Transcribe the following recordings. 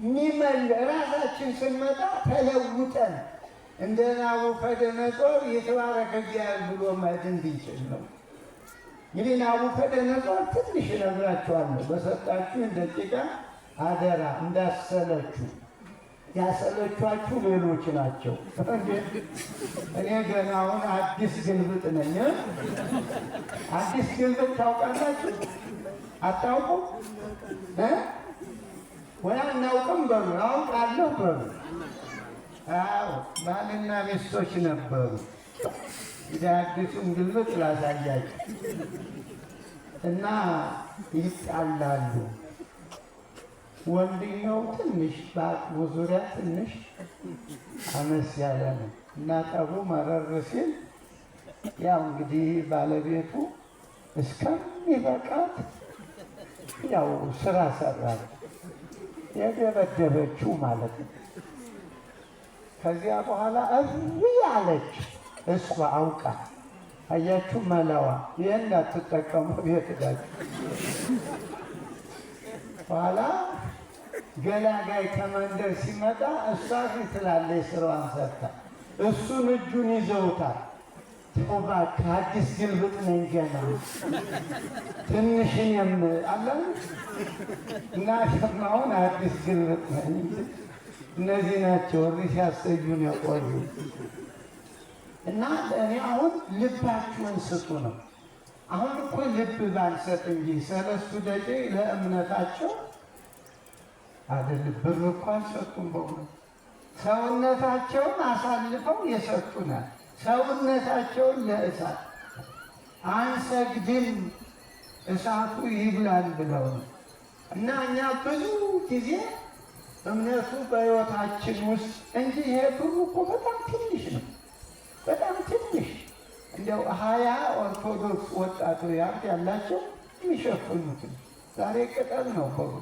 ራሳችን ስንመጣ ተለውጠን እንደ ናቡከደነፆር የተባረከ እግዚአብሔር ብሎ መሄድ እንድንችል ነው። እንግዲህ ናቡከደነፆር ትንሽ እነግራችኋለሁ በሰጣችሁ ደቂቃ አደራ እንዳሰለችሁ። ያሰለቿችሁ ሌሎች ናቸው። እኔ ገና አሁን አዲስ ግልብጥ ነኝ። አዲስ ግልብጥ ታውቃላችሁ? አታውቁም? ወይ አናውቅም በሉ። አውቃለሁ በሉ። አዎ ባልና ሚስቶች ነበሩ። አዲሱን ግልብጥ ላሳያችሁ እና ይጣላሉ። ወንድኛው ትንሽ በአቅሙ ዙሪያ ትንሽ አነስ ያለ ነው እና ጠቡ መረር ሲል ያው እንግዲህ ባለቤቱ እስከሚበቃት ያው ስራ ሰራች፣ የደበደበችው ማለት ነው። ከዚያ በኋላ እሪ አለች እሷ አውቃ። አያችሁ መላዋ። ይህን እንዳትጠቀሙ ቤት ዳችሁ በኋላ ገላጋይ ከመንደር ሲመጣ እሷ ትላለች ስራዋን ሰርታ፣ እሱን እጁን ይዘውታል። እባክህ አዲስ ግልብጥ ነኝ ገና ትንሽን አለ እና ሸማውን አዲስ ግልብጥ ነኝ። እነዚህ ናቸው እሪ ሲያሰዩን የቆዩ እና እኔ አሁን ልባችሁን ስጡ ነው። አሁን እኮ ልብ ባንሰጥ እንጂ ሰለስቱ ደቂቅ ለእምነታቸው አይደል ብር እኮ አልሰጡም። በእውነት ሰውነታቸውን አሳልፈው የሰጡናል። ሰውነታቸውን ለእሳት አንሰግድም እሳቱ ይብላል ብለው ነው። እና እኛ ብዙ ጊዜ እምነቱ በሕይወታችን ውስጥ እንጂ ይሄ ብሩ እኮ በጣም ትንሽ ነው፣ በጣም ትንሽ። እንደው 20 ኦርቶዶክስ ወጣቶች ያላቸው የሚሸፍኑት ዛሬ ቅጠል ነው ብሩ።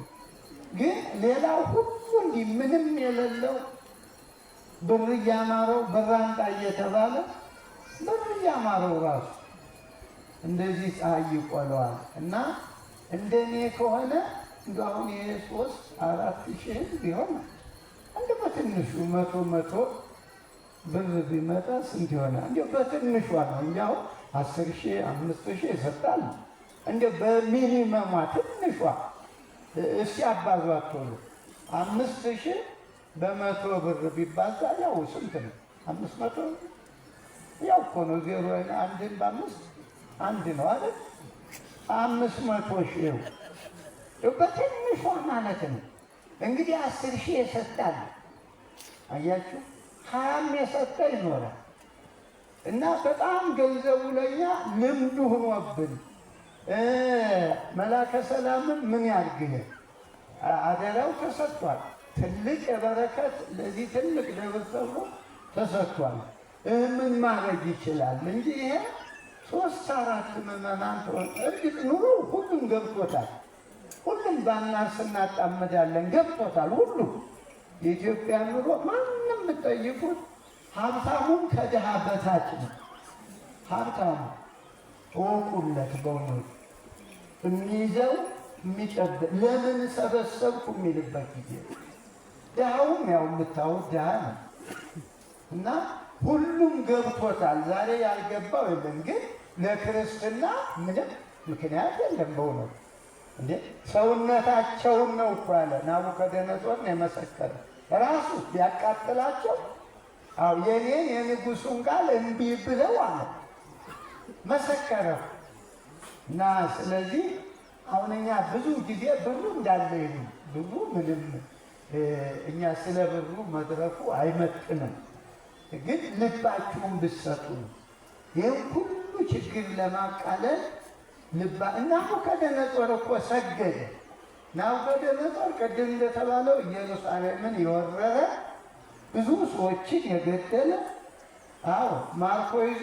ግን ሌላው ሁሉ እንዲህ ምንም የሌለው ብር እያማረው በራንጣ እየተባለ ብር እያማረው ራሱ እንደዚህ ፀሐይ ይቆለዋል። እና እንደኔ ከሆነ አሁን የ3-4 ሺህ ቢሆን እንደ በትንሹ መቶ ብር ቢመጣ ስንት ይሆናል? እንዲያው በትንሿ ነው። እንዲያው 10,000 5,000 ይሰጣል። እንዲያው በሚኒመሟ ትንሿ እስኪ አባዟት ቶሎ 5,000 በመቶ ብር ቢባዛ ያው ስንት ነው? 500 ያው እኮ ነው። 0 አንድን በ5 1 ነው አይደል? 500,000 በትንሿ ማለት ነው። እንግዲህ 10,000 ይሰጣል። አያችሁ 20 የሰጠ ይኖራል። እና በጣም ገንዘቡ ለኛ ልምዱ ሆኖብን መላከ ሰላምን ምን ያድርግህ አደራው ተሰጥቷል። ትልቅ የበረከት ለዚህ ትልቅ ደብር ተብሎ ተሰጥቷል። ምን ማድረግ ይችላል እንጂ ይሄ 3-4 ምዕመናን ተሆን እርግጥ ኑሮ ሁሉም ገብቶታል። ሁሉም ባናርስ እናጣምዳለን ገብቶታል። ሁሉም የኢትዮጵያ ኑሮ ማንም የምትጠይቁት ሀብታሙም ከድሃ በታች ነው። ሀብታሙ ተወቁለት በእውነቱ የሚይዘው የሚጨብጥ ለምን ሰበሰብኩ የሚልበት ጊዜ፣ ድሃውም ያው የምታዩት ድሃ ነው። እና ሁሉም ገብቶታል። ዛሬ ያልገባው የለም። ግን ለክርስትና ምንም ምክንያት የለም በእውነቱ። እንዴ ሰውነታቸውን ነው እኮ ያለ ናቡከደነፆር ነው የመሰከረ ራሱ ቢያቃጥላቸው። አዎ የኔን የንጉሱን ቃል እምቢ ብለው አለ መሰከረ። እና ስለዚህ አሁን እኛ ብዙ ጊዜ ብሩ እንዳለ ይሁን ብሩ ምንም እኛ ስለ ብሩ መድረኩ አይመጥንም። ግን ልባችሁን ብትሰጡ ይህን ሁሉ ችግር ለማቃለል ናቡከደነፆር እኮ ሰገደ። ናቡከደነፆር ቅድም እንደተባለው ኢየሩሳሌምን የወረረ ብዙ ሰዎችን የገደለ ማርኮ ይዞ